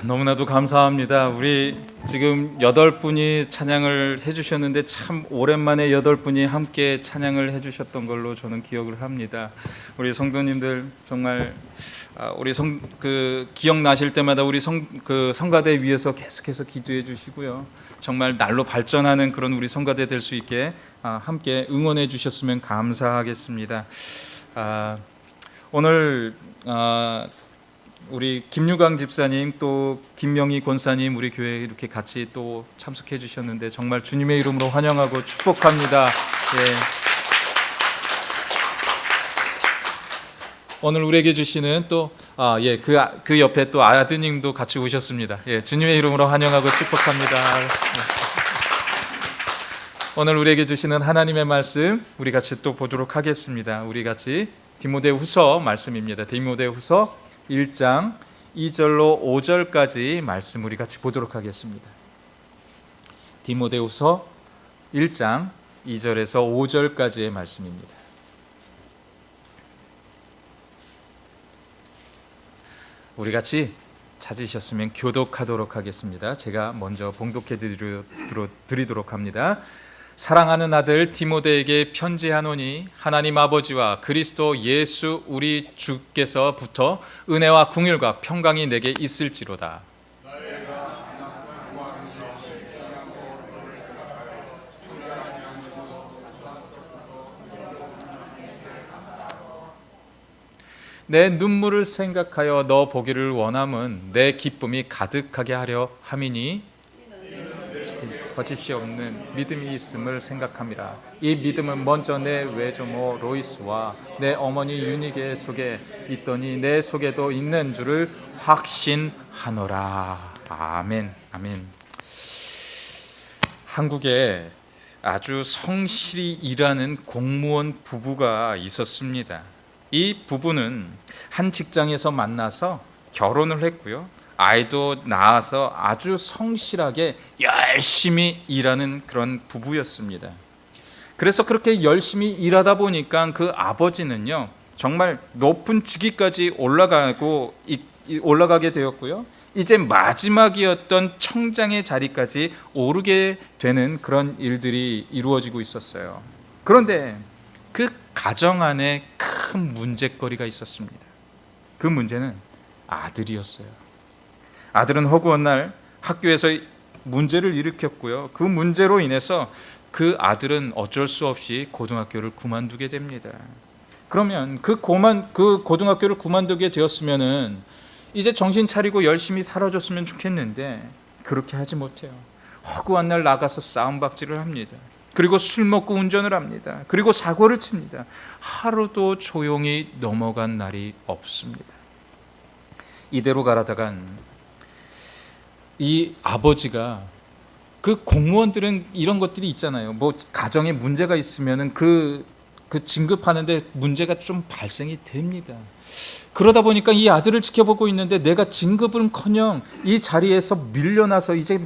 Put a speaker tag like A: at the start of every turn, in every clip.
A: 너무나도 감사합니다. 우리 지금 8분이 찬양을 해주셨는데 참 오랜만에 8분이 함께 찬양을 해주셨던 걸로 저는 기억을 합니다. 우리 성도님들 정말 우리 기억나실 때마다 우리 성가대 위에서 계속해서 기도해 주시고요. 정말 날로 발전하는 그런 우리 성가대 될 수 있게 함께 응원해 주셨으면 감사하겠습니다. 오늘 우리 김유강 집사님 또 김명희 권사님 우리 교회에 이렇게 같이 또 참석해 주셨는데 정말 주님의 이름으로 환영하고 축복합니다. 오늘 우리에게 주시는 또 그 옆에 또 아드님도 같이 오셨습니다. 주님의 이름으로 환영하고 축복합니다. 오늘 우리에게 주시는 하나님의 말씀 우리 같이 또 보도록 하겠습니다. 우리 같이 디모데후서 말씀입니다. 디모데후서 1장 2절로 5절까지 말씀 우리 같이 보도록 하겠습니다. 디모데후서 1장 2절에서 5절까지의 말씀입니다. 우리 같이 찾으셨으면 교독하도록 하겠습니다. 제가 먼저 봉독해 드리도록 합니다. 사랑하는 아들 디모데에게 편지하노니 하나님 아버지와 그리스도 예수 우리 주께서부터 은혜와 긍휼과 평강이 내게 있을지로다. 내 눈물을 생각하여 너 보기를 원함은 내 기쁨이 가득하게 하려 함이니 거짓이 없는 믿음이 있음을 생각합니다. 이 믿음은 먼저 내 외조모 로이스와 내 어머니 유니게 속에 있더니 내 속에도 있는 줄을 확신하노라. 아멘. 아멘. 한국에 아주 성실히 일하는 공무원 부부가 있었습니다. 이 부부는 한 직장에서 만나서 결혼을 했고요. 아이도 낳아서 아주 성실하게 열심히 일하는 그런 부부였습니다. 그래서 그렇게 열심히 일하다 보니까 그 아버지는요 정말 높은 직위까지 올라가게 되었고요. 이제 마지막이었던 청장의 자리까지 오르게 되는 그런 일들이 이루어지고 있었어요. 그런데 그 가정 안에 큰 문제거리가 있었습니다. 그 문제는 아들이었어요. 아들은 허구한 날 학교에서 문제를 일으켰고요. 그 문제로 인해서 그 아들은 어쩔 수 없이 고등학교를 그만두게 됩니다. 그러면 그 고등학교를 그만두게 되었으면은 이제 정신 차리고 열심히 살아줬으면 좋겠는데 그렇게 하지 못해요. 허구한 날 나가서 싸움박질을 합니다. 그리고 술 먹고 운전을 합니다. 그리고 사고를 칩니다. 하루도 조용히 넘어간 날이 없습니다. 이대로 가다간 이 아버지가 그 공무원들은 이런 것들이 있잖아요. 뭐 가정에 문제가 있으면은 그 진급하는데 문제가 좀 발생이 됩니다. 그러다 보니까 이 아들을 지켜보고 있는데 내가 진급은커녕 이 자리에서 밀려나서 이제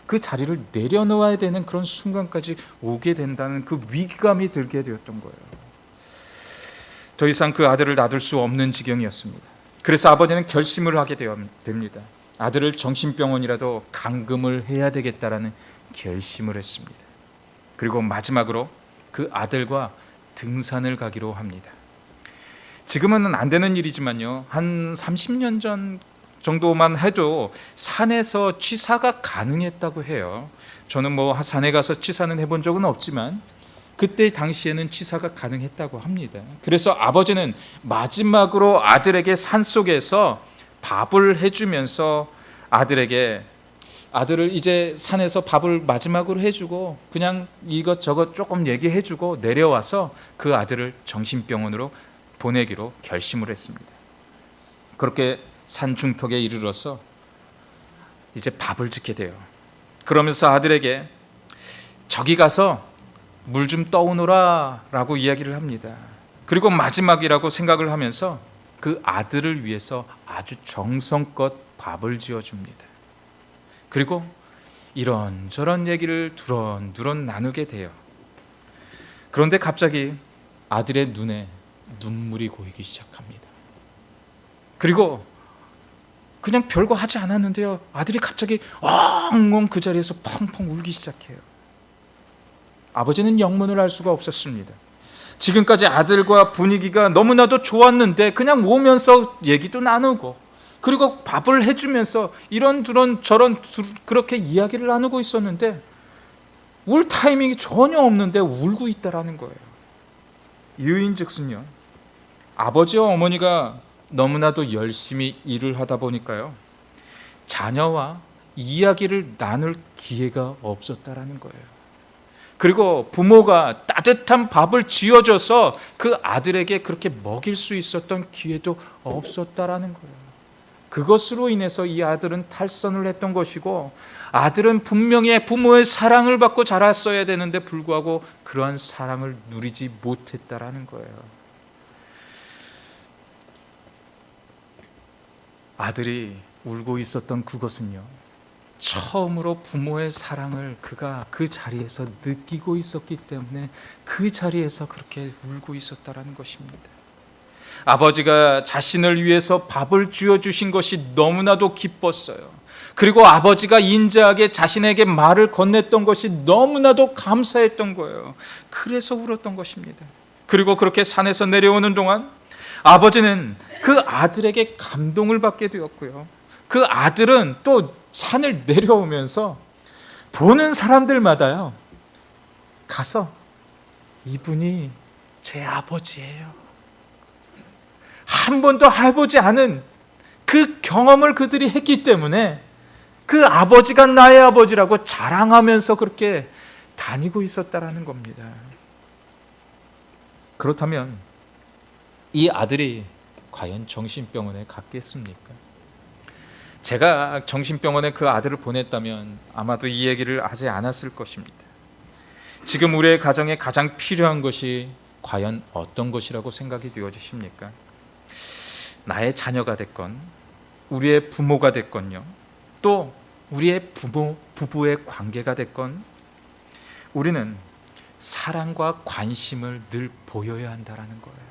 A: 그 자리를 내려놓아야 되는 그런 순간까지 오게 된다는 그 위기감이 들게 되었던 거예요. 더 이상 그 아들을 놔둘 수 없는 지경이었습니다. 그래서 아버지는 결심을 하게 됩니다. 아들을 정신병원이라도 감금을 해야 되겠다라는 결심을 했습니다. 그리고 마지막으로 그 아들과 등산을 가기로 합니다. 지금은 안 되는 일이지만요, 한 30년 전 정도만 해도 산에서 취사가 가능했다고 해요. 저는 뭐 산에 가서 취사는 해본 적은 없지만 그때 당시에는 취사가 가능했다고 합니다. 그래서 아버지는 마지막으로 아들에게 산속에서 밥을 해주면서 아들을 이제 산에서 밥을 마지막으로 해주고 그냥 이것저것 조금 얘기해주고 내려와서 그 아들을 정신병원으로 보내기로 결심을 했습니다. 그렇게 산 중턱에 이르러서 이제 밥을 짓게 돼요. 그러면서 아들에게 저기 가서 물 좀 떠오너라 라고 이야기를 합니다. 그리고 마지막이라고 생각을 하면서 그 아들을 위해서 아주 정성껏 밥을 지어줍니다. 그리고 이런저런 얘기를 두런두런 나누게 돼요. 그런데 갑자기 아들의 눈에 눈물이 고이기 시작합니다. 그리고 그냥 별거 하지 않았는데요, 아들이 갑자기 엉엉 그 자리에서 펑펑 울기 시작해요. 아버지는 영문을 알 수가 없었습니다. 지금까지 아들과 분위기가 너무나도 좋았는데 그냥 오면서 얘기도 나누고, 그리고 밥을 해주면서 이런저런 저런 그렇게 이야기를 나누고 있었는데 울 타이밍이 전혀 없는데 울고 있다라는 거예요. 이유인즉슨요, 아버지와 어머니가 너무나도 열심히 일을 하다 보니까요, 자녀와 이야기를 나눌 기회가 없었다라는 거예요. 그리고 부모가 따뜻한 밥을 지어줘서 그 아들에게 그렇게 먹일 수 있었던 기회도 없었다라는 거예요. 그것으로 인해서 이 아들은 탈선을 했던 것이고, 아들은 분명히 부모의 사랑을 받고 자랐어야 되는데 불구하고 그러한 사랑을 누리지 못했다라는 거예요. 아들이 울고 있었던 그것은요, 처음으로 부모의 사랑을 그가 그 자리에서 느끼고 있었기 때문에 그 자리에서 그렇게 울고 있었다라는 것입니다. 아버지가 자신을 위해서 밥을 쥐어주신 것이 너무나도 기뻤어요. 그리고 아버지가 인자하게 자신에게 말을 건넸던 것이 너무나도 감사했던 거예요. 그래서 울었던 것입니다. 그리고 그렇게 산에서 내려오는 동안 아버지는 그 아들에게 감동을 받게 되었고요, 그 아들은 또 산을 내려오면서 보는 사람들마다요, 가서 이분이 제 아버지예요, 한 번도 해보지 않은 그 경험을 그들이 했기 때문에 그 아버지가 나의 아버지라고 자랑하면서 그렇게 다니고 있었다라는 겁니다. 그렇다면 이 아들이 과연 정신병원에 갔겠습니까? 제가 정신병원에 그 아들을 보냈다면 아마도 이 얘기를 하지 않았을 것입니다. 지금 우리의 가정에 가장 필요한 것이 과연 어떤 것이라고 생각이 되어지십니까? 나의 자녀가 됐건 우리의 부모가 됐건요, 또 우리의 부부의 관계가 됐건 우리는 사랑과 관심을 늘 보여야 한다는 거예요.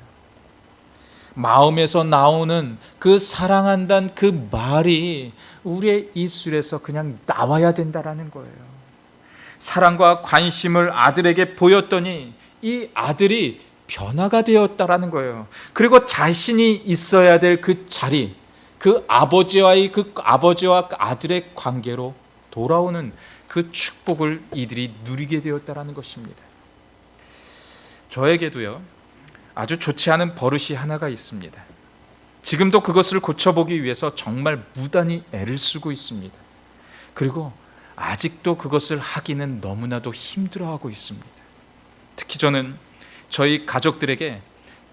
A: 마음에서 나오는 그 사랑한다는 그 말이 우리의 입술에서 그냥 나와야 된다는 거예요. 사랑과 관심을 아들에게 보였더니 이 아들이 변화가 되었다라는 거예요. 그리고 자신이 있어야 될 그 자리, 그 아버지와 아들의 관계로 돌아오는 그 축복을 이들이 누리게 되었다라는 것입니다. 저에게도요, 아주 좋지 않은 버릇이 하나가 있습니다. 지금도 그것을 고쳐보기 위해서 정말 무단히 애를 쓰고 있습니다. 그리고 아직도 그것을 하기는 너무나도 힘들어하고 있습니다. 특히 저는 저희 가족들에게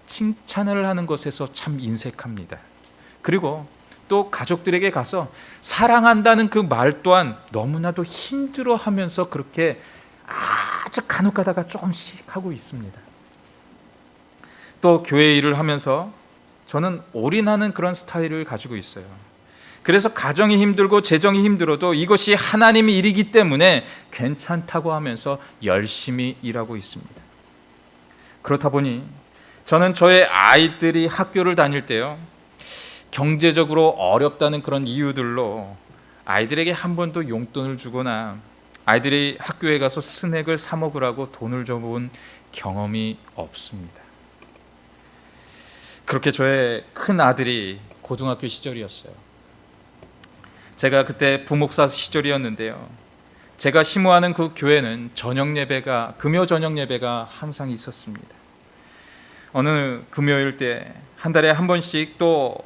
A: 칭찬을 하는 것에서 참 인색합니다. 그리고 또 가족들에게 가서 사랑한다는 그 말 또한 너무나도 힘들어하면서 그렇게 아주 간혹 가다가 조금씩 하고 있습니다. 또 교회 일을 하면서 저는 올인하는 그런 스타일을 가지고 있어요. 그래서 가정이 힘들고 재정이 힘들어도 이것이 하나님의 일이기 때문에 괜찮다고 하면서 열심히 일하고 있습니다. 그렇다 보니 저는 저의 아이들이 학교를 다닐 때요, 경제적으로 어렵다는 그런 이유들로 아이들에게 한 번도 용돈을 주거나 아이들이 학교에 가서 스낵을 사 먹으라고 돈을 줘본 경험이 없습니다. 그렇게 저의 큰 아들이 고등학교 시절이었어요. 제가 그때 부목사 시절이었는데요, 제가 심호하는 그 교회는 금요 저녁 예배가 항상 있었습니다. 어느 금요일 때 한 달에 한 번씩, 또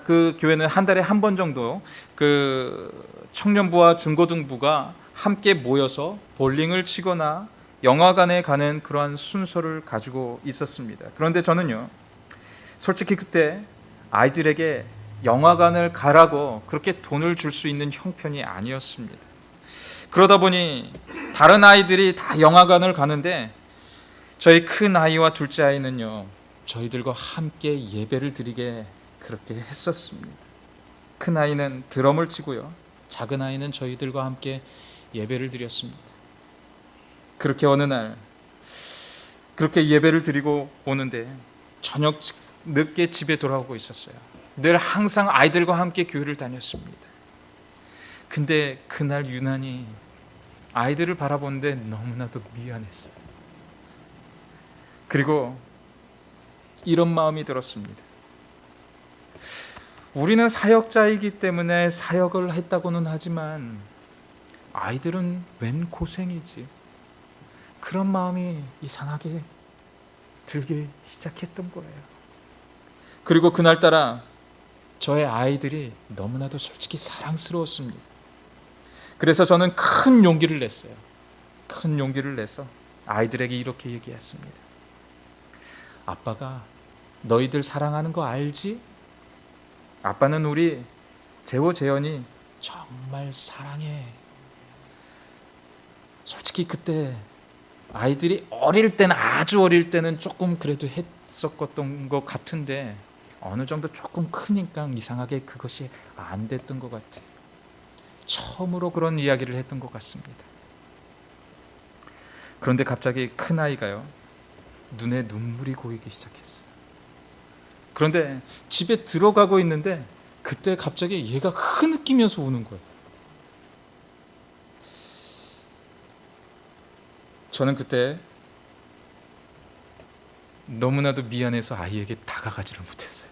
A: 그 교회는 한 달에 한 번 정도 그 청년부와 중고등부가 함께 모여서 볼링을 치거나 영화관에 가는 그러한 순서를 가지고 있었습니다. 그런데 저는요, 솔직히 그때 아이들에게 영화관을 가라고 그렇게 돈을 줄 수 있는 형편이 아니었습니다. 그러다 보니 다른 아이들이 다 영화관을 가는데 저희 큰 아이와 둘째 아이는요, 저희들과 함께 예배를 드리게 그렇게 했었습니다. 큰 아이는 드럼을 치고요, 작은 아이는 저희들과 함께 예배를 드렸습니다. 그렇게 어느 날 그렇게 예배를 드리고 오는데 저녁 늦게 집에 돌아오고 있었어요. 늘 항상 아이들과 함께 교회를 다녔습니다. 근데 그날 유난히 아이들을 바라보는데 너무나도 미안했어요. 그리고 이런 마음이 들었습니다. 우리는 사역자이기 때문에 사역을 했다고는 하지만 아이들은 웬 고생이지. 그런 마음이 이상하게 들기 시작했던 거예요. 그리고 그날따라 저의 아이들이 너무나도 솔직히 사랑스러웠습니다. 그래서 저는 큰 용기를 냈어요. 큰 용기를 내서 아이들에게 이렇게 얘기했습니다. 아빠가 너희들 사랑하는 거 알지? 아빠는 우리 재호, 재현이 정말 사랑해. 솔직히 그때 아이들이 어릴 때는, 아주 어릴 때는 조금 그래도 했었던 것 같은데 어느 정도 조금 크니까 이상하게 그것이 안 됐던 것 같아. 처음으로 그런 이야기를 했던 것 같습니다. 그런데 갑자기 큰아이가요, 눈에 눈물이 고이기 시작했어요. 그런데 집에 들어가고 있는데 그때 갑자기 얘가 흐느끼면서 우는 거예요. 저는 그때 너무나도 미안해서 아이에게 다가가지를 못했어요.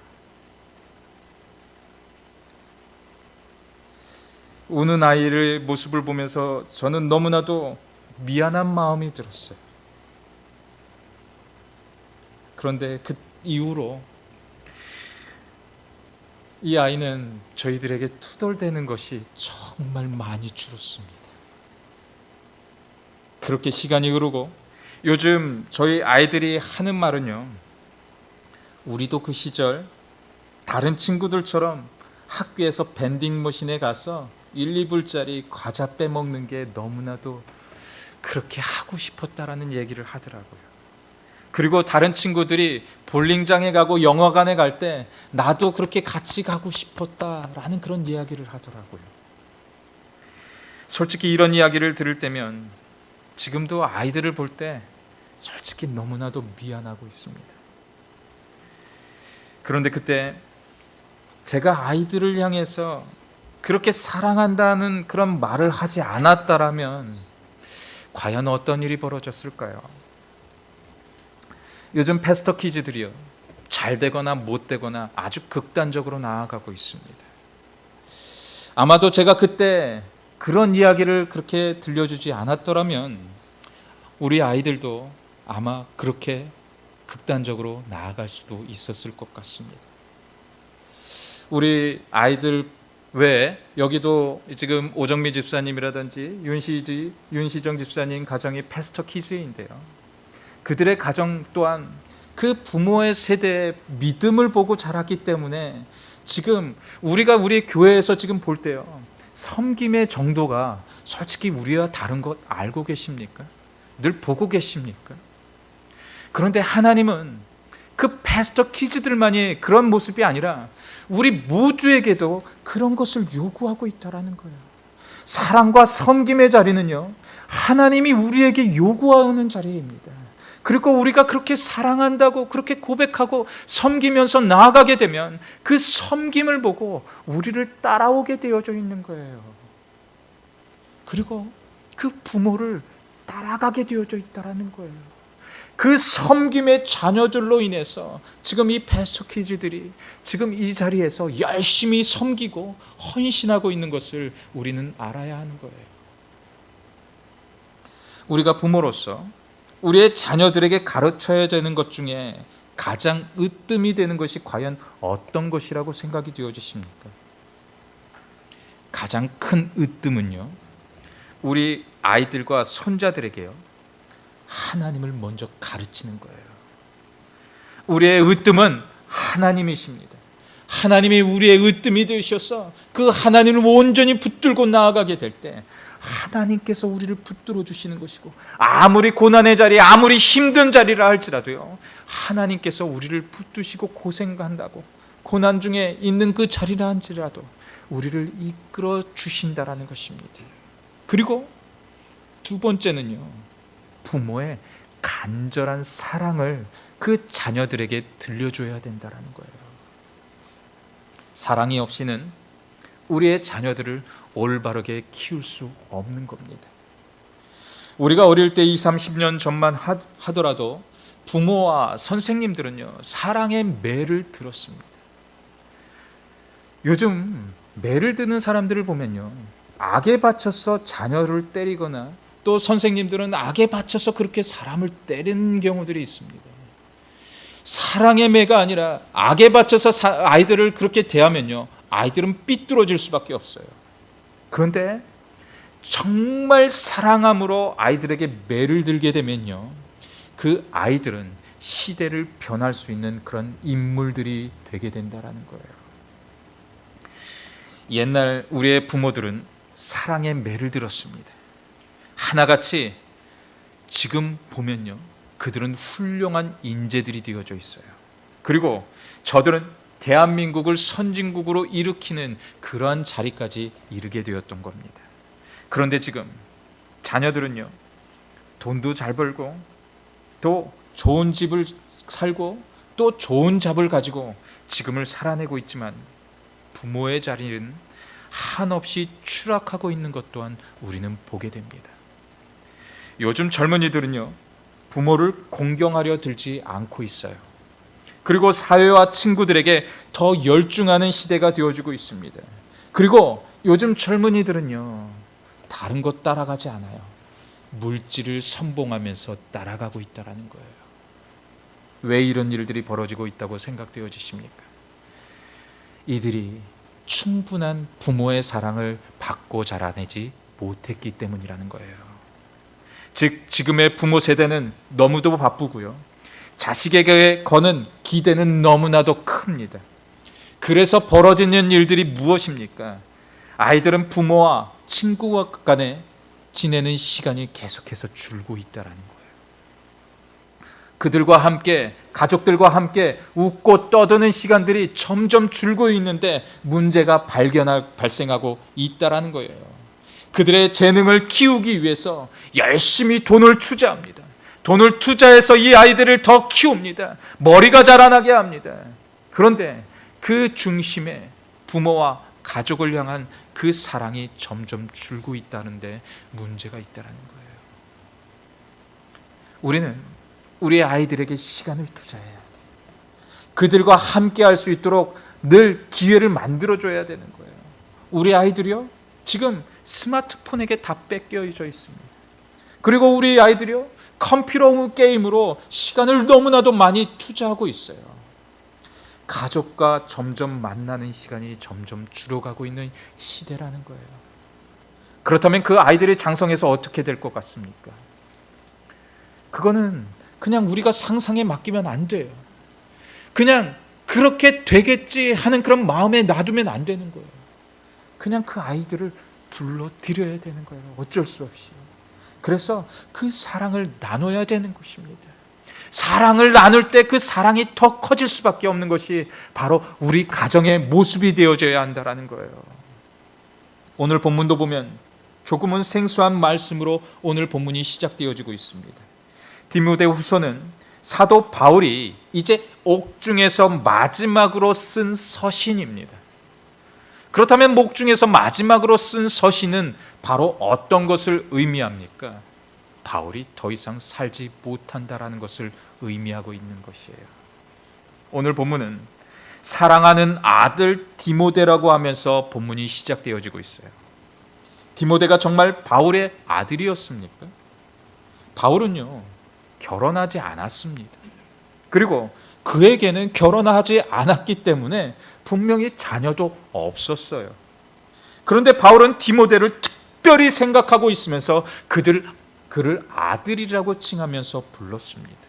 A: 우는 아이의 모습을 보면서 저는 너무나도 미안한 마음이 들었어요. 그런데 그 이후로 이 아이는 저희들에게 투덜대는 것이 정말 많이 줄었습니다. 그렇게 시간이 흐르고 요즘 저희 아이들이 하는 말은요, 우리도 그 시절 다른 친구들처럼 학교에서 밴딩머신에 가서 1, 2불짜리 과자 빼먹는 게 너무나도 그렇게 하고 싶었다라는 얘기를 하더라고요. 그리고 다른 친구들이 볼링장에 가고 영화관에 갈 때 나도 그렇게 같이 가고 싶었다라는 그런 이야기를 하더라고요. 솔직히 이런 이야기를 들을 때면 지금도 아이들을 볼 때 솔직히 너무나도 미안하고 있습니다. 그런데 그때 제가 아이들을 향해서 그렇게 사랑한다는 그런 말을 하지 않았다라면 과연 어떤 일이 벌어졌을까요? 요즘 패스터 키즈들이요, 잘 되거나 못 되거나 아주 극단적으로 나아가고 있습니다. 아마도 제가 그때 그런 이야기를 그렇게 들려주지 않았더라면 우리 아이들도 아마 그렇게 극단적으로 나아갈 수도 있었을 것 같습니다. 우리 아이들 외에 여기도 지금 오정미 집사님이라든지 윤시정 집사님 가정이 패스터 키즈인데요, 그들의 가정 또한 그 부모의 세대의 믿음을 보고 자랐기 때문에 지금 우리가 우리 교회에서 지금 볼 때요, 섬김의 정도가 솔직히 우리와 다른 것 알고 계십니까? 늘 보고 계십니까? 그런데 하나님은 그 패스터 키즈들만이 그런 모습이 아니라 우리 모두에게도 그런 것을 요구하고 있다라는 거예요. 사랑과 섬김의 자리는요, 하나님이 우리에게 요구하는 자리입니다. 그리고 우리가 그렇게 사랑한다고 그렇게 고백하고 섬기면서 나아가게 되면 그 섬김을 보고 우리를 따라오게 되어져 있는 거예요. 그리고 그 부모를 따라가게 되어져 있다는 거예요. 그 섬김의 자녀들로 인해서 지금 이 패스터 키즈들이 지금 이 자리에서 열심히 섬기고 헌신하고 있는 것을 우리는 알아야 하는 거예요. 우리가 부모로서 우리의 자녀들에게 가르쳐야 되는 것 중에 가장 으뜸이 되는 것이 과연 어떤 것이라고 생각이 되어지십니까? 가장 큰 으뜸은요, 우리 아이들과 손자들에게요, 하나님을 먼저 가르치는 거예요. 우리의 으뜸은 하나님이십니다. 하나님이 우리의 으뜸이 되셔서 그 하나님을 온전히 붙들고 나아가게 될 때 하나님께서 우리를 붙들어 주시는 것이고, 아무리 고난의 자리, 아무리 힘든 자리라 할지라도요, 하나님께서 우리를 붙드시고 고생한다고 고난 중에 있는 그 자리라 할지라도 우리를 이끌어 주신다라는 것입니다. 그리고 두 번째는요, 부모의 간절한 사랑을 그 자녀들에게 들려줘야 된다라는 거예요. 사랑이 없이는 우리의 자녀들을 올바르게 키울 수 없는 겁니다. 우리가 어릴 때 20, 30년 전만 하더라도 부모와 선생님들은요, 사랑의 매를 들었습니다. 요즘 매를 드는 사람들을 보면요, 악에 바쳐서 자녀를 때리거나 또 선생님들은 악에 바쳐서 그렇게 사람을 때리는 경우들이 있습니다. 사랑의 매가 아니라 악에 바쳐서 아이들을 그렇게 대하면요, 아이들은 삐뚤어질 수밖에 없어요. 그런데 정말 사랑함으로 아이들에게 매를 들게 되면요, 그 아이들은 시대를 변할 수 있는 그런 인물들이 되게 된다라는 거예요. 옛날 우리의 부모들은 사랑의 매를 들었습니다. 하나같이 지금 보면요, 그들은 훌륭한 인재들이 되어져 있어요. 그리고 저들은 대한민국을 선진국으로 일으키는 그러한 자리까지 이르게 되었던 겁니다. 그런데 지금 자녀들은요, 돈도 잘 벌고 또 좋은 집을 살고 또 좋은 잡을 가지고 지금을 살아내고 있지만 부모의 자리는 한없이 추락하고 있는 것 또한 우리는 보게 됩니다. 요즘 젊은이들은요, 부모를 공경하려 들지 않고 있어요. 그리고 사회와 친구들에게 더 열중하는 시대가 되어지고 있습니다. 그리고 요즘 젊은이들은요, 다른 것 따라가지 않아요. 물질을 선봉하면서 따라가고 있다는 거예요. 왜 이런 일들이 벌어지고 있다고 생각되어지십니까? 이들이 충분한 부모의 사랑을 받고 자라내지 못했기 때문이라는 거예요. 즉, 지금의 부모 세대는 너무도 바쁘고요, 자식에게 거는 기대는 너무나도 큽니다. 그래서 벌어지는 일들이 무엇입니까? 아이들은 부모와 친구와 간에 지내는 시간이 계속해서 줄고 있다는 거예요. 그들과 함께, 가족들과 함께 웃고 떠드는 시간들이 점점 줄고 있는데 문제가 발생하고 있다는 거예요. 그들의 재능을 키우기 위해서 열심히 돈을 투자합니다. 돈을 투자해서 이 아이들을 더 키웁니다. 머리가 자라나게 합니다. 그런데 그 중심에 부모와 가족을 향한 그 사랑이 점점 줄고 있다는데 문제가 있다는 거예요. 우리는 우리 아이들에게 시간을 투자해야 돼요. 그들과 함께 할 수 있도록 늘 기회를 만들어줘야 되는 거예요. 우리 아이들이요, 지금 스마트폰에게 다 뺏겨져 있습니다. 그리고 우리 아이들이요, 컴퓨터 게임으로 시간을 너무나도 많이 투자하고 있어요. 가족과 점점 만나는 시간이 점점 줄어가고 있는 시대라는 거예요. 그렇다면 그 아이들의 장성에서 어떻게 될 것 같습니까? 그거는 그냥 우리가 상상에 맡기면 안 돼요. 그냥 그렇게 되겠지 하는 그런 마음에 놔두면 안 되는 거예요. 그냥 그 아이들을 불러들여야 되는 거예요. 어쩔 수 없이. 그래서 그 사랑을 나눠야 되는 것입니다. 사랑을 나눌 때 그 사랑이 더 커질 수밖에 없는 것이 바로 우리 가정의 모습이 되어져야 한다는 거예요. 오늘 본문도 보면 조금은 생소한 말씀으로 오늘 본문이 시작되어지고 있습니다. 디모데후서는 사도 바울이 이제 옥중에서 마지막으로 쓴 서신입니다. 그렇다면 옥중에서 마지막으로 쓴 서신은 바로 어떤 것을 의미합니까? 바울이 더 이상 살지 못한다라는 것을 의미하고 있는 것이에요. 오늘 본문은 사랑하는 아들 디모데라고 하면서 본문이 시작되어지고 있어요. 디모데가 정말 바울의 아들이었습니까? 바울은요, 결혼하지 않았습니다. 그리고 그에게는 결혼하지 않았기 때문에 분명히 자녀도 없었어요. 그런데 바울은 디모데를 특별히 생각하고 있으면서 그를 아들이라고 칭하면서 불렀습니다.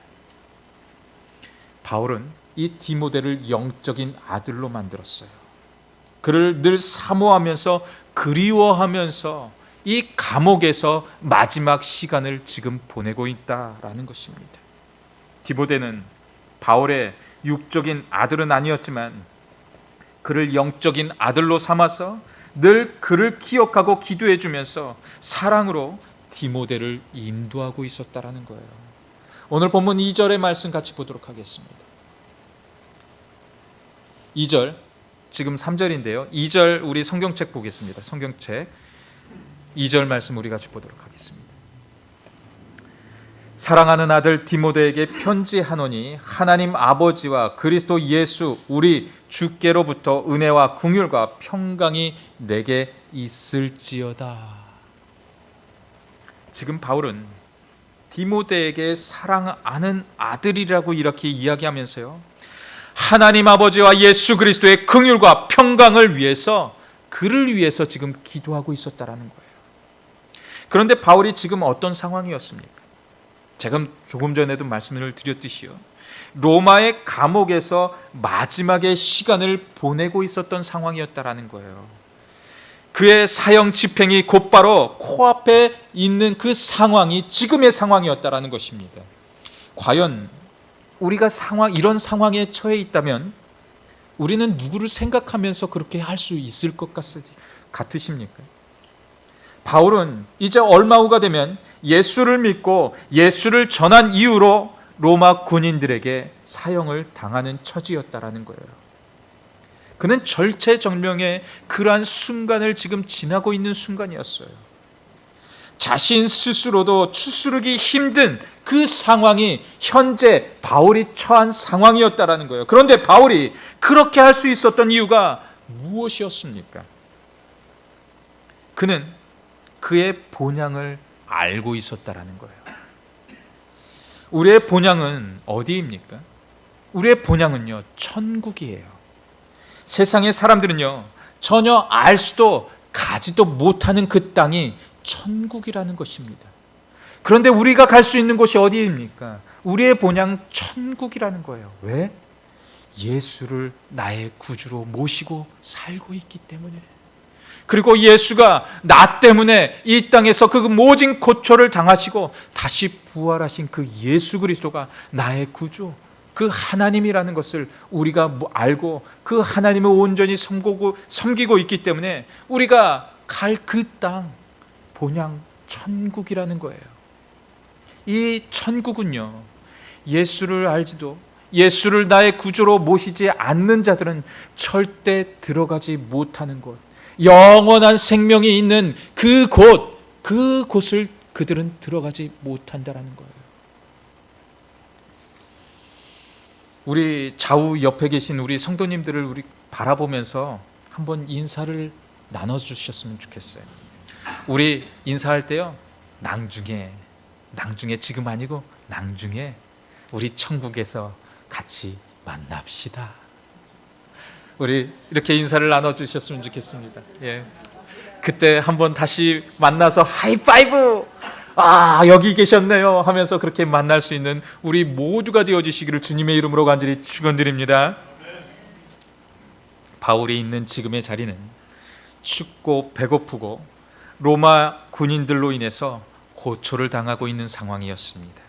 A: 바울은 이 디모데를 영적인 아들로 만들었어요. 그를 늘 사모하면서 그리워하면서 이 감옥에서 마지막 시간을 지금 보내고 있다라는 것입니다. 디모데는 바울의 육적인 아들은 아니었지만 그를 영적인 아들로 삼아서 늘 그를 기억하고 기도해 주면서 사랑으로 디모데를 인도하고 있었다라는 거예요. 오늘 본문 2절의 말씀 같이 보도록 하겠습니다. 2절, 지금 3절인데요. 2절 우리 성경책 보겠습니다. 성경책 2절 말씀 우리 같이 보도록 하겠습니다. 사랑하는 아들 디모데에게 편지하노니 하나님 아버지와 그리스도 예수 우리 주께로부터 은혜와 긍휼과 평강이 내게 있을지어다. 지금 바울은 디모데에게 사랑하는 아들이라고 이렇게 이야기하면서요, 하나님 아버지와 예수 그리스도의 긍휼과 평강을 위해서, 그를 위해서 지금 기도하고 있었다라는 거예요. 그런데 바울이 지금 어떤 상황이었습니까? 제가 조금 전에도 말씀을 드렸듯이요, 로마의 감옥에서 마지막의 시간을 보내고 있었던 상황이었다라는 거예요. 그의 사형 집행이 곧바로 코앞에 있는 그 상황이 지금의 상황이었다라는 것입니다. 과연 우리가 이런 상황에 처해 있다면 우리는 누구를 생각하면서 그렇게 할 수 있을 것 같으십니까? 바울은 이제 얼마 후가 되면 예수를 믿고 예수를 전한 이후로 로마 군인들에게 사형을 당하는 처지였다라는 거예요. 그는 절체절명의 그러한 순간을 지금 지나고 있는 순간이었어요. 자신 스스로도 추스르기 힘든 그 상황이 현재 바울이 처한 상황이었다라는 거예요. 그런데 바울이 그렇게 할 수 있었던 이유가 무엇이었습니까? 그는 그의 본향을 알고 있었다라는 거예요. 우리의 본향은 어디입니까? 우리의 본향은요, 천국이에요. 세상의 사람들은요, 전혀 알 수도 가지도 못하는 그 땅이 천국이라는 것입니다. 그런데 우리가 갈 수 있는 곳이 어디입니까? 우리의 본향 천국이라는 거예요. 왜? 예수를 나의 구주로 모시고 살고 있기 때문에. 그리고 예수가 나 때문에 이 땅에서 그 모진 고초를 당하시고 다시 부활하신 그 예수 그리스도가 나의 구주, 그 하나님이라는 것을 우리가 알고 그 하나님을 온전히 섬기고 있기 때문에 우리가 갈 그 땅, 본향 천국이라는 거예요. 이 천국은요, 예수를 알지도 예수를 나의 구주로 모시지 않는 자들은 절대 들어가지 못하는 곳, 영원한 생명이 있는 그곳을 그들은 들어가지 못한다라는 거예요. 우리 좌우 옆에 계신 우리 성도님들을 우리 바라보면서 한번 인사를 나눠주셨으면 좋겠어요. 우리 인사할 때요, 낭중에 지금 아니고 낭중에 우리 천국에서 같이 만납시다. 우리 이렇게 인사를 나눠주셨으면 좋겠습니다. 예. 그때 한번 다시 만나서 하이파이브, 여기 계셨네요 하면서 그렇게 만날 수 있는 우리 모두가 되어주시기를 주님의 이름으로 간절히 축원드립니다. 바울이 있는 지금의 자리는 춥고 배고프고 로마 군인들로 인해서 고초를 당하고 있는 상황이었습니다.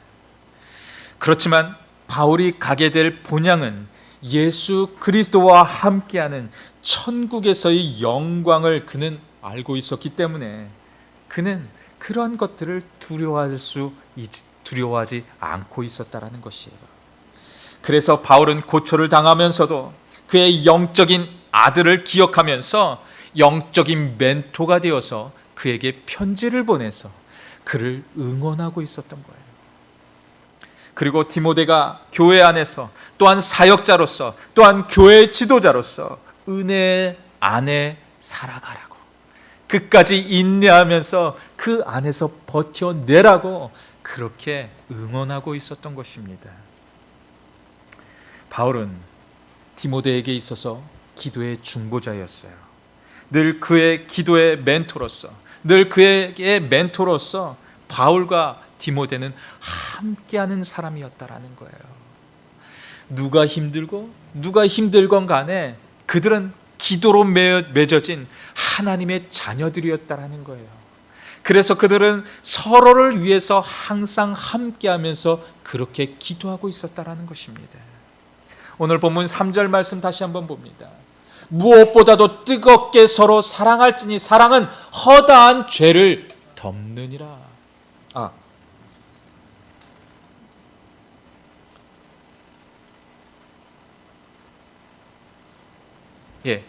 A: 그렇지만 바울이 가게 될 본향은 예수 그리스도와 함께하는 천국에서의 영광을 그는 알고 있었기 때문에 그는 그런 것들을 두려워하지 않고 있었다라는 것이에요. 그래서 바울은 고초를 당하면서도 그의 영적인 아들을 기억하면서 영적인 멘토가 되어서 그에게 편지를 보내서 그를 응원하고 있었던 거예요. 그리고 디모데가 교회 안에서 또한 사역자로서 또한 교회 지도자로서 은혜 안에 살아가라고, 끝까지 인내하면서 그 안에서 버텨내라고 그렇게 응원하고 있었던 것입니다. 바울은 디모데에게 있어서 기도의 중보자였어요. 늘 그의 기도의 멘토로서, 바울과 디모데는 함께하는 사람이었다라는 거예요. 누가 힘들건 간에 그들은 기도로 맺어진 하나님의 자녀들이었다라는 거예요. 그래서 그들은 서로를 위해서 항상 함께하면서 그렇게 기도하고 있었다라는 것입니다. 오늘 본문 3절 말씀 다시 한번 봅니다. 무엇보다도 뜨겁게 서로 사랑할지니 사랑은 허다한 죄를 덮느니라.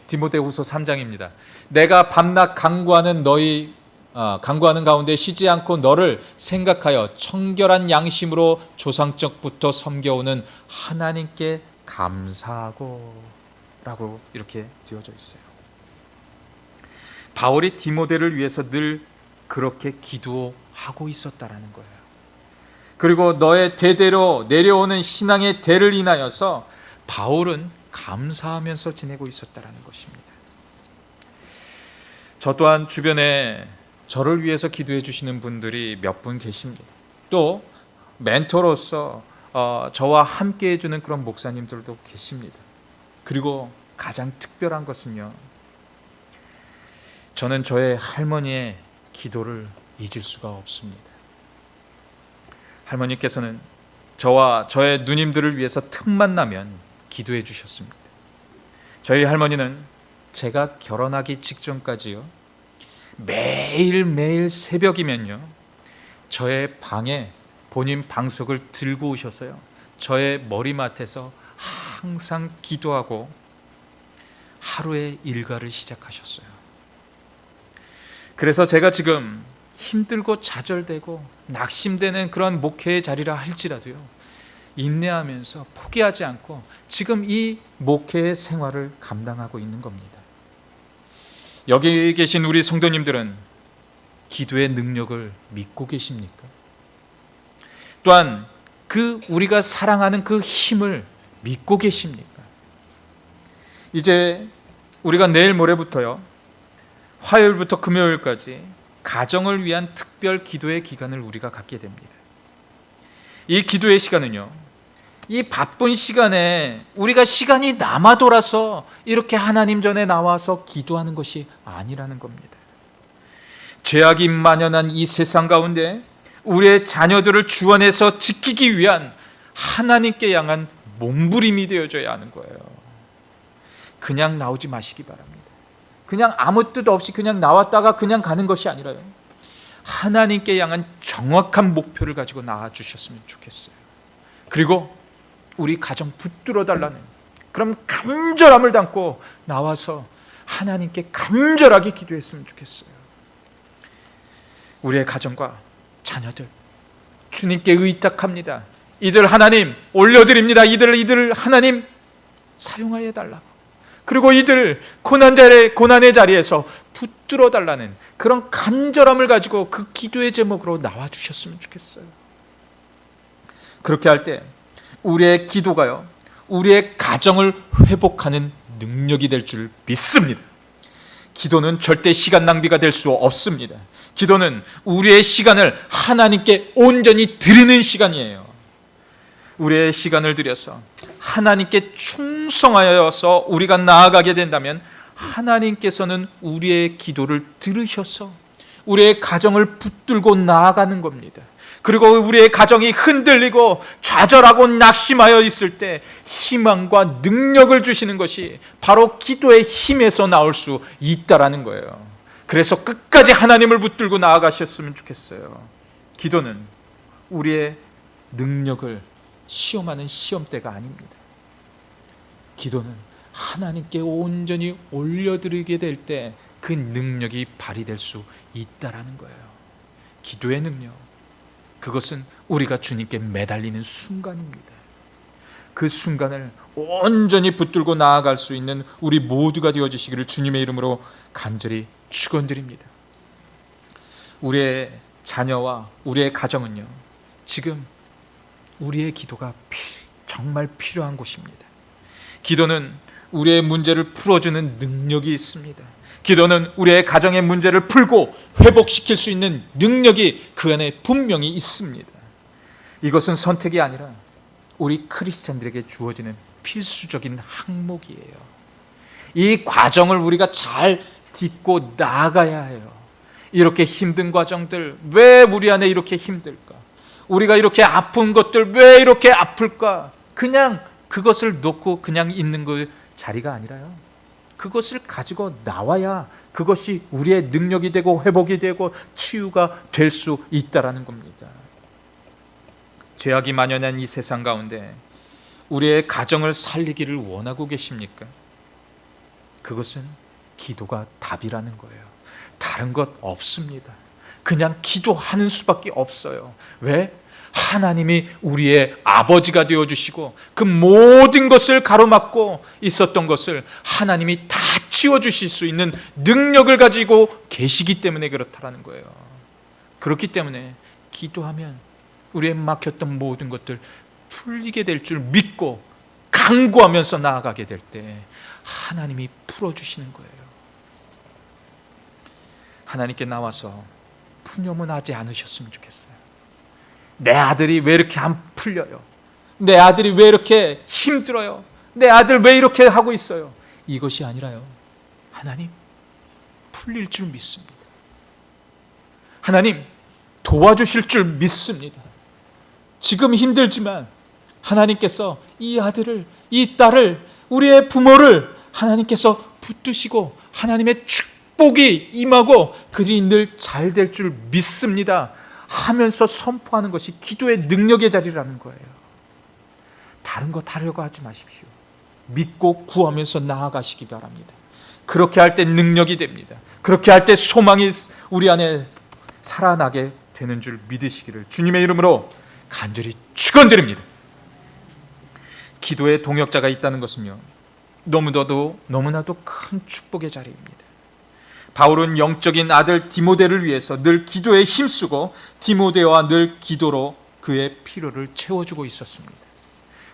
A: 디모데후서 3장입니다. 내가 밤낮 강구하는 가운데 쉬지 않고 너를 생각하여 청결한 양심으로 조상적부터 섬겨오는 하나님께 감사하고 라고 이렇게 되어져 있어요. 바울이 디모데를 위해서 늘 그렇게 기도하고 있었다라는 거예요. 그리고 너의 대대로 내려오는 신앙의 대를 인하여서 바울은 감사하면서 지내고 있었다라는 것입니다. 저 또한 주변에 저를 위해서 기도해 주시는 분들이 몇 분 계십니다. 또 멘토로서 저와 함께 해주는 그런 목사님들도 계십니다. 그리고 가장 특별한 것은요, 저는 저의 할머니의 기도를 잊을 수가 없습니다. 할머니께서는 저와 저의 누님들을 위해서 틈만 나면 기도해 주셨습니다. 저희 할머니는 제가 결혼하기 직전까지요, 매일매일 새벽이면요, 저의 방에 본인 방석을 들고 오셔서요, 저의 머리맡에서 항상 기도하고 하루의 일과를 시작하셨어요. 그래서 제가 지금 힘들고 좌절되고 낙심되는 그런 목회의 자리라 할지라도요, 인내하면서 포기하지 않고 지금 이 목회의 생활을 감당하고 있는 겁니다. 여기 계신 우리 성도님들은 기도의 능력을 믿고 계십니까? 또한 우리가 사랑하는 그 힘을 믿고 계십니까? 이제 우리가 내일 모레부터요, 화요일부터 금요일까지 가정을 위한 특별 기도의 기간을 우리가 갖게 됩니다. 이 기도의 시간은요, 이 바쁜 시간에 우리가 시간이 남아 돌아서 이렇게 하나님 전에 나와서 기도하는 것이 아니라는 겁니다. 죄악이 만연한 이 세상 가운데 우리의 자녀들을 주 안에서 지키기 위한 하나님께 향한 몸부림이 되어져야 하는 거예요. 그냥 나오지 마시기 바랍니다. 그냥 아무 뜻 없이 그냥 나왔다가 그냥 가는 것이 아니라요, 하나님께 향한 정확한 목표를 가지고 나와주셨으면 좋겠어요. 그리고 우리 가정 붙들어 달라는 그런 간절함을 담고 나와서 하나님께 간절하게 기도했으면 좋겠어요. 우리의 가정과 자녀들 주님께 의탁합니다. 이들 하나님 올려드립니다. 이들 하나님 사용하여 달라고. 그리고 이들 고난의 자리에서 붙들어 달라는 그런 간절함을 가지고 그 기도의 제목으로 나와주셨으면 좋겠어요. 그렇게 할 때 우리의 기도가요, 우리의 가정을 회복하는 능력이 될 줄 믿습니다. 기도는 절대 시간 낭비가 될 수 없습니다. 기도는 우리의 시간을 하나님께 온전히 드리는 시간이에요. 우리의 시간을 들여서 하나님께 충성하여서 우리가 나아가게 된다면 하나님께서는 우리의 기도를 들으셔서 우리의 가정을 붙들고 나아가는 겁니다. 그리고 우리의 가정이 흔들리고 좌절하고 낙심하여 있을 때 희망과 능력을 주시는 것이 바로 기도의 힘에서 나올 수 있다라는 거예요. 그래서 끝까지 하나님을 붙들고 나아가셨으면 좋겠어요. 기도는 우리의 능력을 시험하는 시험대가 아닙니다. 기도는 하나님께 온전히 올려드리게 될 때 그 능력이 발휘될 수 있다라는 거예요. 기도의 능력, 그것은 우리가 주님께 매달리는 순간입니다. 그 순간을 온전히 붙들고 나아갈 수 있는 우리 모두가 되어주시기를 주님의 이름으로 간절히 축원드립니다. 우리의 자녀와 우리의 가정은요, 지금 우리의 기도가 정말 필요한 곳입니다. 기도는 우리의 문제를 풀어주는 능력이 있습니다. 기도는 우리의 가정의 문제를 풀고 회복시킬 수 있는 능력이 그 안에 분명히 있습니다. 이것은 선택이 아니라 우리 크리스찬들에게 주어지는 필수적인 항목이에요. 이 과정을 우리가 잘 딛고 나아가야 해요. 이렇게 힘든 과정들, 왜 우리 안에 이렇게 힘들까? 우리가 이렇게 아픈 것들 왜 이렇게 아플까? 그냥 그것을 놓고 그냥 있는 그 자리가 아니라요, 그것을 가지고 나와야 그것이 우리의 능력이 되고 회복이 되고 치유가 될 수 있다라는 겁니다. 죄악이 만연한 이 세상 가운데 우리의 가정을 살리기를 원하고 계십니까? 그것은 기도가 답이라는 거예요. 다른 것 없습니다. 그냥 기도하는 수밖에 없어요. 왜? 하나님이 우리의 아버지가 되어주시고 그 모든 것을 가로막고 있었던 것을 하나님이 다 치워주실 수 있는 능력을 가지고 계시기 때문에 그렇다라는 거예요. 그렇기 때문에 기도하면 우리의 막혔던 모든 것들 풀리게 될 줄 믿고 간구하면서 나아가게 될 때 하나님이 풀어주시는 거예요. 하나님께 나와서 푸념은 하지 않으셨으면 좋겠어요. 내 아들이 왜 이렇게 안 풀려요? 내 아들이 왜 이렇게 힘들어요? 내 아들 왜 이렇게 하고 있어요? 이것이 아니라요, 하나님 풀릴 줄 믿습니다. 하나님 도와주실 줄 믿습니다. 지금 힘들지만 하나님께서 이 아들을, 이 딸을, 우리의 부모를 하나님께서 붙드시고 하나님의 축복이 임하고 그들이 늘 잘 될 줄 믿습니다 하면서 선포하는 것이 기도의 능력의 자리라는 거예요. 다른 거 하려고 하지 마십시오. 믿고 구하면서 나아가시기 바랍니다. 그렇게 할 때 능력이 됩니다. 그렇게 할 때 소망이 우리 안에 살아나게 되는 줄 믿으시기를 주님의 이름으로 간절히 축원드립니다. 기도의 동역자가 있다는 것은요, 너무나도 큰 축복의 자리입니다. 바울은 영적인 아들 디모데를 위해서 늘 기도에 힘쓰고 디모데와 늘 기도로 그의 필요를 채워주고 있었습니다.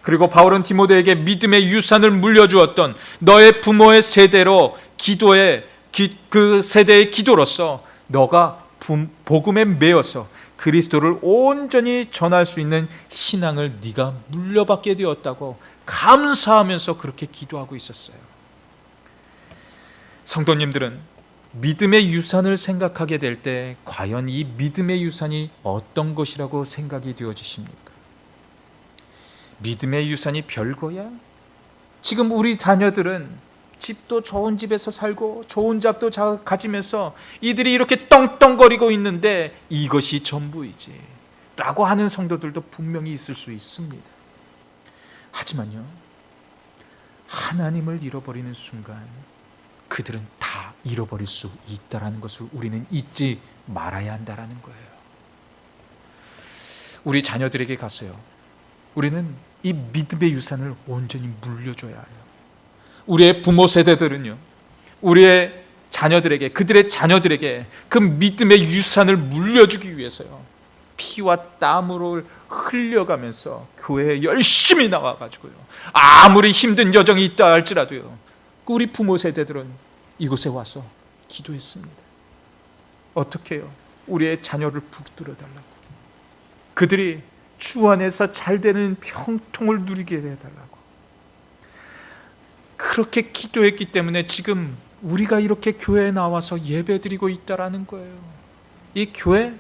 A: 그리고 바울은 디모데에게 믿음의 유산을 물려주었던 너의 부모의 세대로 그 세대의 기도로서 너가 복음에 매여서 그리스도를 온전히 전할 수 있는 신앙을 네가 물려받게 되었다고 감사하면서 그렇게 기도하고 있었어요. 성도님들은 믿음의 유산을 생각하게 될 때 과연 이 믿음의 유산이 어떤 것이라고 생각이 되어지십니까? 믿음의 유산이 별거야? 지금 우리 자녀들은 집도 좋은 집에서 살고 좋은 잡도 가지면서 이들이 이렇게 떵떵거리고 있는데 이것이 전부이지 라고 하는 성도들도 분명히 있을 수 있습니다. 하지만요, 하나님을 잃어버리는 순간 그들은 다 잃어버릴 수 있다는 것을 우리는 잊지 말아야 한다는 거예요. 우리 자녀들에게 가서요, 우리는 이 믿음의 유산을 온전히 물려줘야 해요. 우리의 부모 세대들은요, 우리의 자녀들에게, 그들의 자녀들에게 그 믿음의 유산을 물려주기 위해서요, 피와 땀으로 흘려가면서 교회에 열심히 나와가지고요, 아무리 힘든 여정이 있다 할지라도요, 우리 부모 세대들은 이곳에 와서 기도했습니다. 어떻게 해요? 우리의 자녀를 붙들어 달라고, 그들이 주 안에서 잘 되는 평통을 누리게 해달라고 그렇게 기도했기 때문에 지금 우리가 이렇게 교회에 나와서 예배드리고 있다라는 거예요. 이 교회,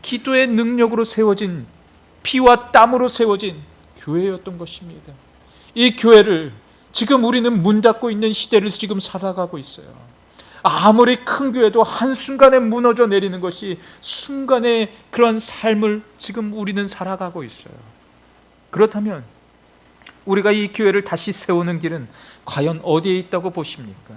A: 기도의 능력으로 세워진, 피와 땀으로 세워진 교회였던 것입니다. 이 교회를 지금 우리는 문 닫고 있는 시대를 지금 살아가고 있어요. 아무리 큰 교회도 한순간에 무너져 내리는 것이 순간의 그런 삶을 지금 우리는 살아가고 있어요. 그렇다면 우리가 이 교회를 다시 세우는 길은 과연 어디에 있다고 보십니까?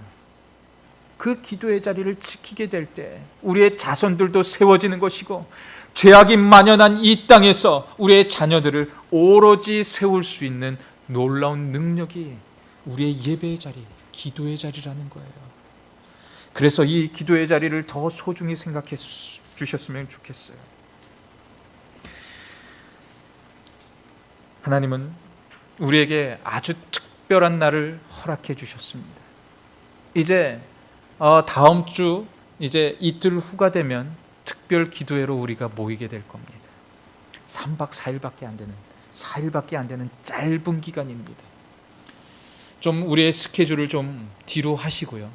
A: 그 기도의 자리를 지키게 될 때 우리의 자손들도 세워지는 것이고, 죄악이 만연한 이 땅에서 우리의 자녀들을 오로지 세울 수 있는 놀라운 능력이 우리의 예배의 자리, 기도의 자리라는 거예요. 그래서 이 기도의 자리를 더 소중히 생각해 주셨으면 좋겠어요. 하나님은 우리에게 아주 특별한 날을 허락해 주셨습니다. 이제 다음 주 이제 이틀 후가 되면 특별 기도회로 우리가 모이게 될 겁니다. 3박 4일밖에 안 되는, 4일밖에 안 되는 짧은 기간입니다. 좀 우리의 스케줄을 좀 뒤로 하시고요,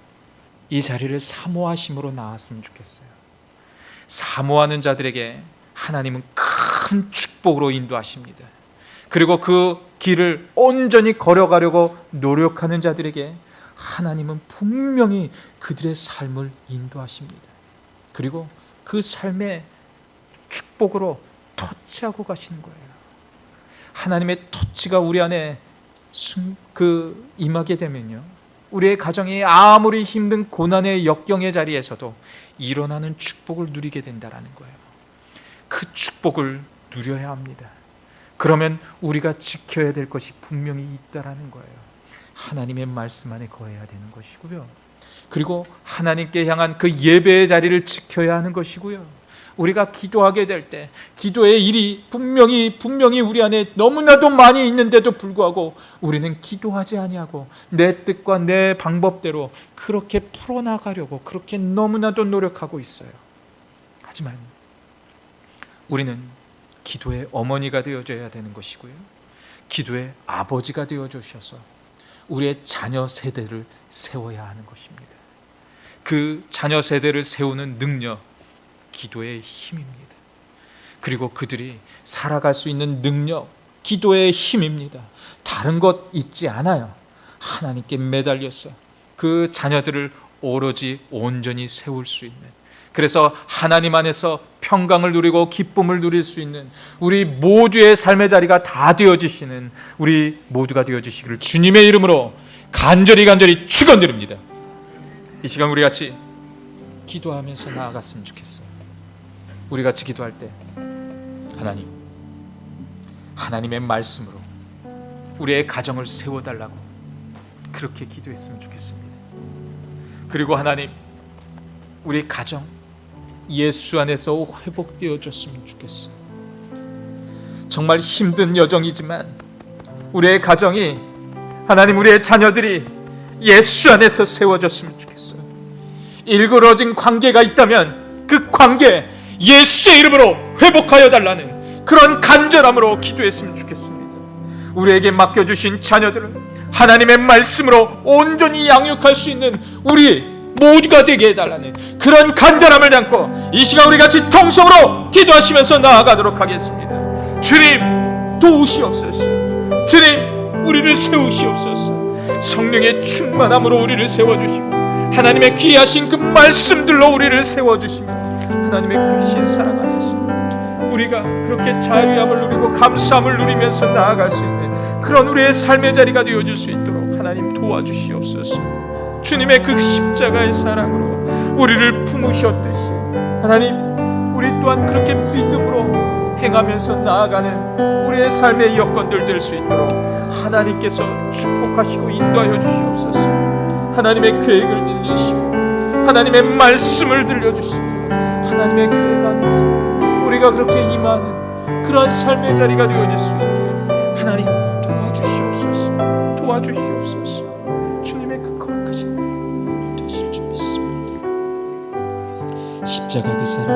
A: 이 자리를 사모하심으로 나왔으면 좋겠어요. 사모하는 자들에게 하나님은 큰 축복으로 인도하십니다. 그리고 그 길을 온전히 걸어가려고 노력하는 자들에게 하나님은 분명히 그들의 삶을 인도하십니다. 그리고 그 삶의 축복으로 터치하고 가시는 거예요. 하나님의 터치가 우리 안에 임하게 되면요, 우리의 가정이 아무리 힘든 고난의 역경의 자리에서도 일어나는 축복을 누리게 된다라는 거예요. 그 축복을 누려야 합니다. 그러면 우리가 지켜야 될 것이 분명히 있다라는 거예요. 하나님의 말씀 안에 거해야 되는 것이고요. 그리고 하나님께 향한 그 예배의 자리를 지켜야 하는 것이고요. 우리가 기도하게 될 때 기도의 일이 분명히 우리 안에 너무나도 많이 있는데도 불구하고 우리는 기도하지 아니하고 내 뜻과 내 방법대로 그렇게 풀어나가려고 그렇게 너무나도 노력하고 있어요. 하지만 우리는 기도의 어머니가 되어줘야 되는 것이고요, 기도의 아버지가 되어주셔서 우리의 자녀 세대를 세워야 하는 것입니다. 그 자녀 세대를 세우는 능력, 기도의 힘입니다. 그리고 그들이 살아갈 수 있는 능력, 기도의 힘입니다. 다른 것 있지 않아요. 하나님께 매달려서 그 자녀들을 오로지 온전히 세울 수 있는, 그래서 하나님 안에서 평강을 누리고 기쁨을 누릴 수 있는 우리 모두의 삶의 자리가 다 되어주시는 우리 모두가 되어주시기를 주님의 이름으로 간절히 축원드립니다. 이 시간 우리 같이 기도하면서 나아갔으면 좋겠어요. 우리 같이 기도할 때 하나님의 말씀으로 우리의 가정을 세워달라고 그렇게 기도했으면 좋겠습니다. 그리고 하나님, 우리 가정 예수 안에서 회복되어졌으면 좋겠어요. 정말 힘든 여정이지만 우리의 가정이, 하나님, 우리의 자녀들이 예수 안에서 세워졌으면 좋겠어요. 일그러진 관계가 있다면 그 관계 예수의 이름으로 회복하여 달라는 그런 간절함으로 기도했으면 좋겠습니다. 우리에게 맡겨주신 자녀들은 하나님의 말씀으로 온전히 양육할 수 있는 우리 모두가 되게 해달라는 그런 간절함을 담고 이 시간 우리 같이 통성으로 기도하시면서 나아가도록 하겠습니다. 주님, 도우시옵소서. 주님, 우리를 세우시옵소서. 성령의 충만함으로 우리를 세워주시고 하나님의 귀하신 그 말씀들로 우리를 세워주시며 하나님의 크신 사랑 안에서 우리가 그렇게 자유함을 누리고 감사함을 누리면서 나아갈 수 있는 그런 우리의 삶의 자리가 되어질 수 있도록 하나님 도와주시옵소서. 주님의 그 십자가의 사랑으로 우리를 품으셨듯이 하나님, 우리 또한 그렇게 믿음으로 행하면서 나아가는 우리의 삶의 여건들 될 수 있도록 하나님께서 축복하시고 인도하여 주시옵소서. 하나님의 계획을 들리시고 하나님의 말씀을 들려주시고 하나님의 계획 안에서 우리가 그렇게 임하는 그런 삶의 자리가 되어질 수 있게 하나님 도와주시옵소서. 도와주시옵소서. 주님의 그 거룩하신 님 되실 줄 믿습니다. 십자가 그 사랑,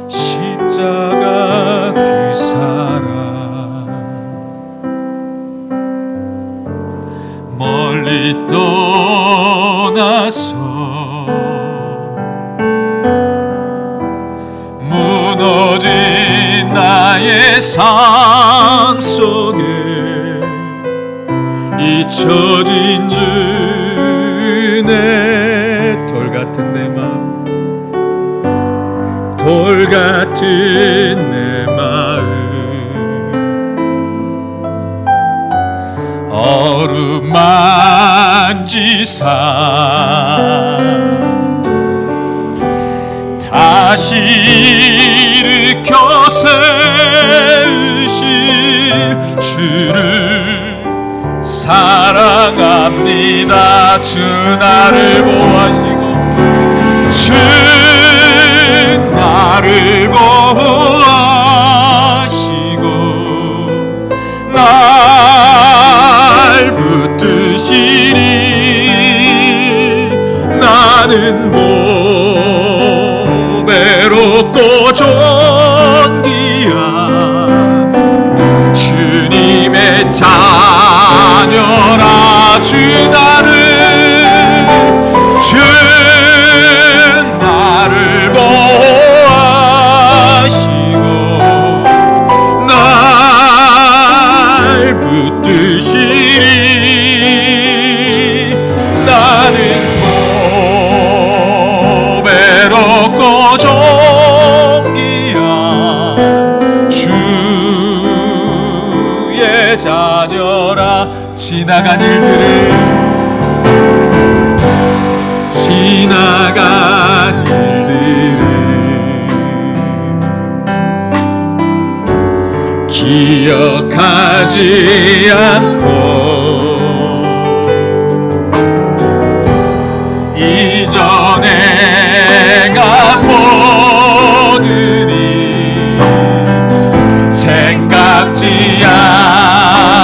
A: 십자가 그 사랑, 멀리 떠나서 무너진 나의 삶 속에 잊혀진 주네 돌같은 내 마음, 돌같은 내 마음 어루만지사 다시 일으켜 세우실 주를 사랑합니다. 주 나를 보호하시고 주 나를 보호하시고 날 붙드시니 나는 외롭고 존귀한 주님의 자녀라. 주 나를 보호하시고 날 붙드시니 나는 외롭고 존귀한 주의 자녀라. 지난 지나간 일들을 기억하지 않고 이전에 가 보더니 생각지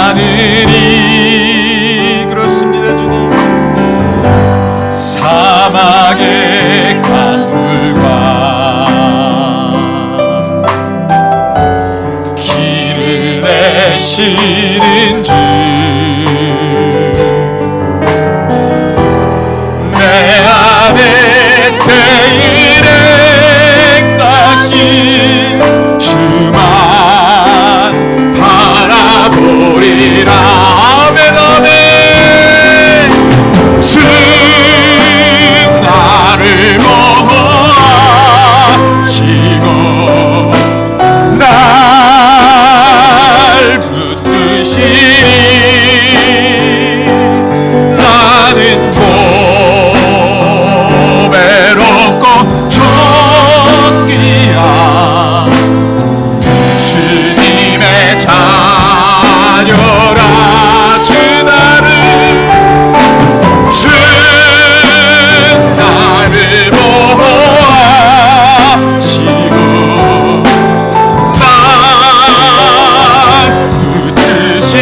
A: 않으니 그렇습니다. 주님, 사막의 강물과 길을 내시는 주, 내 안에 새 일행 가신 주만 바라보리라. 아멘 아멘. 주 나를 보호하시고 날 붙드시니 나는 고배롭고 존귀한 주님의 자녀라. 주 나를 보호하시고 날 붙드시니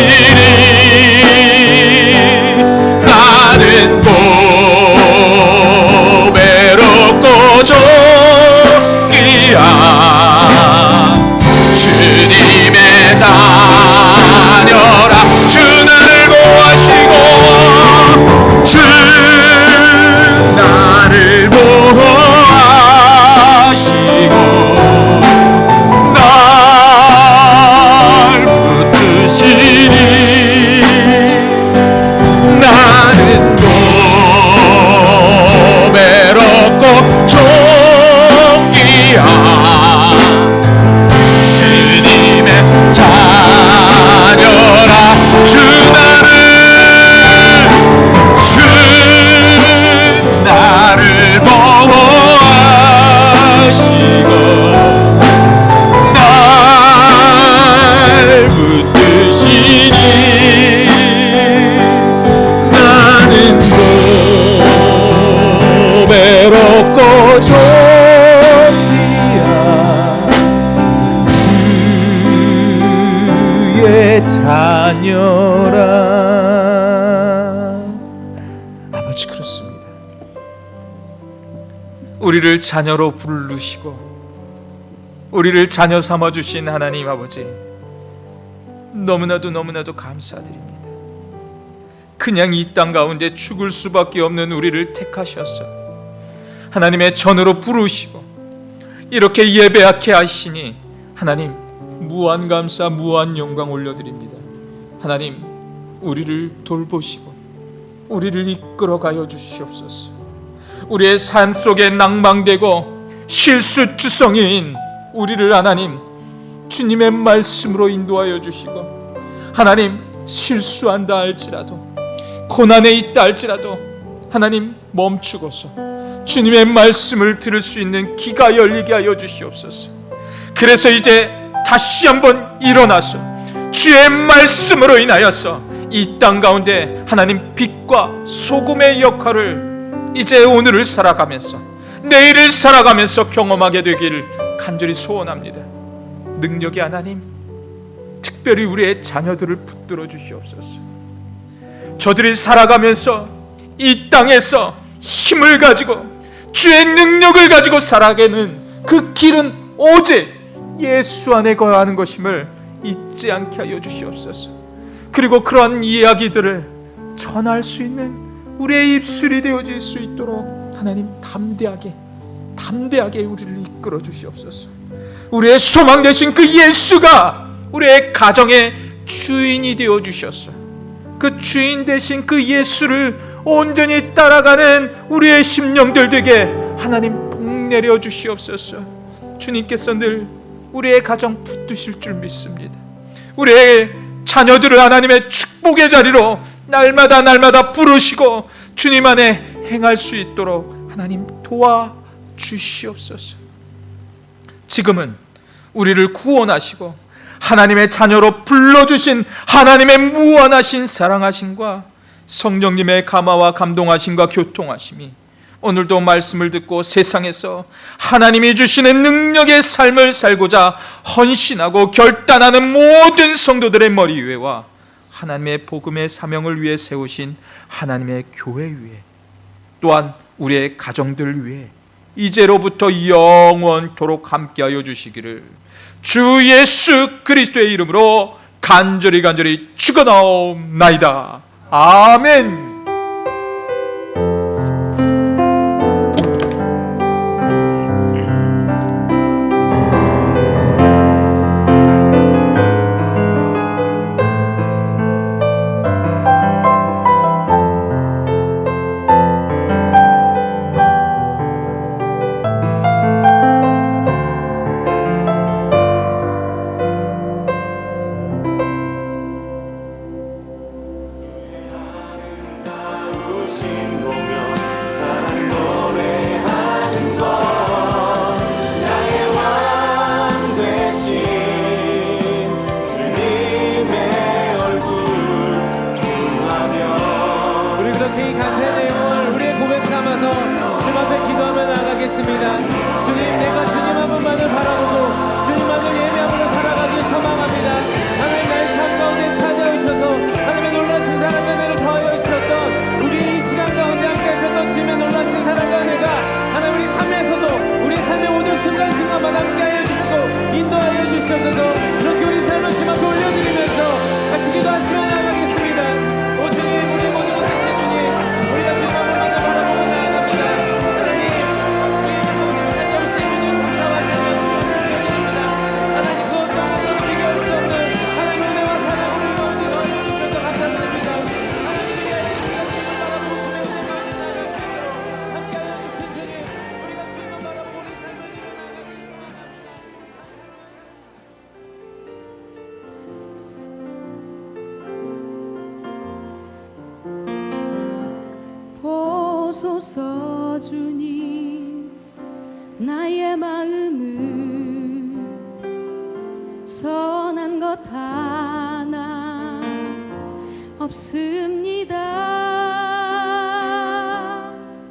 A: 나는 고배롭고 존귀한 주님의 자녀라. 주 나를 보호하시고 주 나를 보호하시고 날 붙드시니 나는 고배롭고 존귀한 주님의 자녀라. 주 나를 보호하시고 날 붙드시니 나는 고배롭고 존귀한 주의 자녀라. 아버지, 그렇습니다. 우리를 자녀로 부르시고 우리를 자녀 삼아주신 하나님 아버지, 너무나도 감사드립니다. 그냥 이 땅 가운데 죽을 수밖에 없는 우리를 택하셔서 하나님의 전으로 부르시고 이렇게 예배하게 하시니 하나님, 무한 감사 무한 영광 올려드립니다. 하나님, 우리를 돌보시고 우리를 이끌어가여 주시옵소서. 우리의 삶 속에 낭망되고 실수투성이인 우리를 하나님 주님의 말씀으로 인도하여 주시고, 하나님 실수한다 할지라도 고난에 있다 할지라도 하나님 멈추고서 주님의 말씀을 들을 수 있는 귀가 열리게 하여 주시옵소서. 그래서 이제 다시 한번 일어나서 주의 말씀으로 인하여서 이 땅 가운데 하나님 빛과 소금의 역할을 이제 오늘을 살아가면서 내일을 살아가면서 경험하게 되기를 간절히 소원합니다. 능력의 하나님, 특별히 우리의 자녀들을 붙들어 주시옵소서. 저들이 살아가면서 이 땅에서 힘을 가지고 주의 능력을 가지고 살아가는 그 길은 오직 예수 안에 거하는 것임을 잊지 않게 하여 주시옵소서. 그리고 그러한 이야기들을 전할 수 있는 우리의 입술이 되어질 수 있도록 하나님 담대하게 우리를 이끌어 주시옵소서. 우리의 소망 되신 그 예수가 우리의 가정의 주인이 되어 주셔서 그 주인 되신 그 예수를 온전히 따라가는 우리의 심령들 되게 하나님 복 내려 주시옵소서. 주님께서 늘 우리의 가정 붙드실 줄 믿습니다. 우리의 자녀들을 하나님의 축복의 자리로 날마다 부르시고 주님 안에 행할 수 있도록 하나님 도와주시옵소서. 지금은 우리를 구원하시고 하나님의 자녀로 불러주신 하나님의 무한하신 사랑하심과 성령님의 감화와 감동하심과 교통하심이 오늘도 말씀을 듣고 세상에서 하나님이 주시는 능력의 삶을 살고자 헌신하고 결단하는 모든 성도들의 머리 위에와 하나님의 복음의 사명을 위해 세우신 하나님의 교회 위에, 또한 우리의 가정들 위에 이제로부터 영원토록 함께하여 주시기를 주 예수 그리스도의 이름으로 간절히 축원하옵나이다. 아멘.
B: 보소서 주님, 나의 마음은 선한 것 하나 없습니다.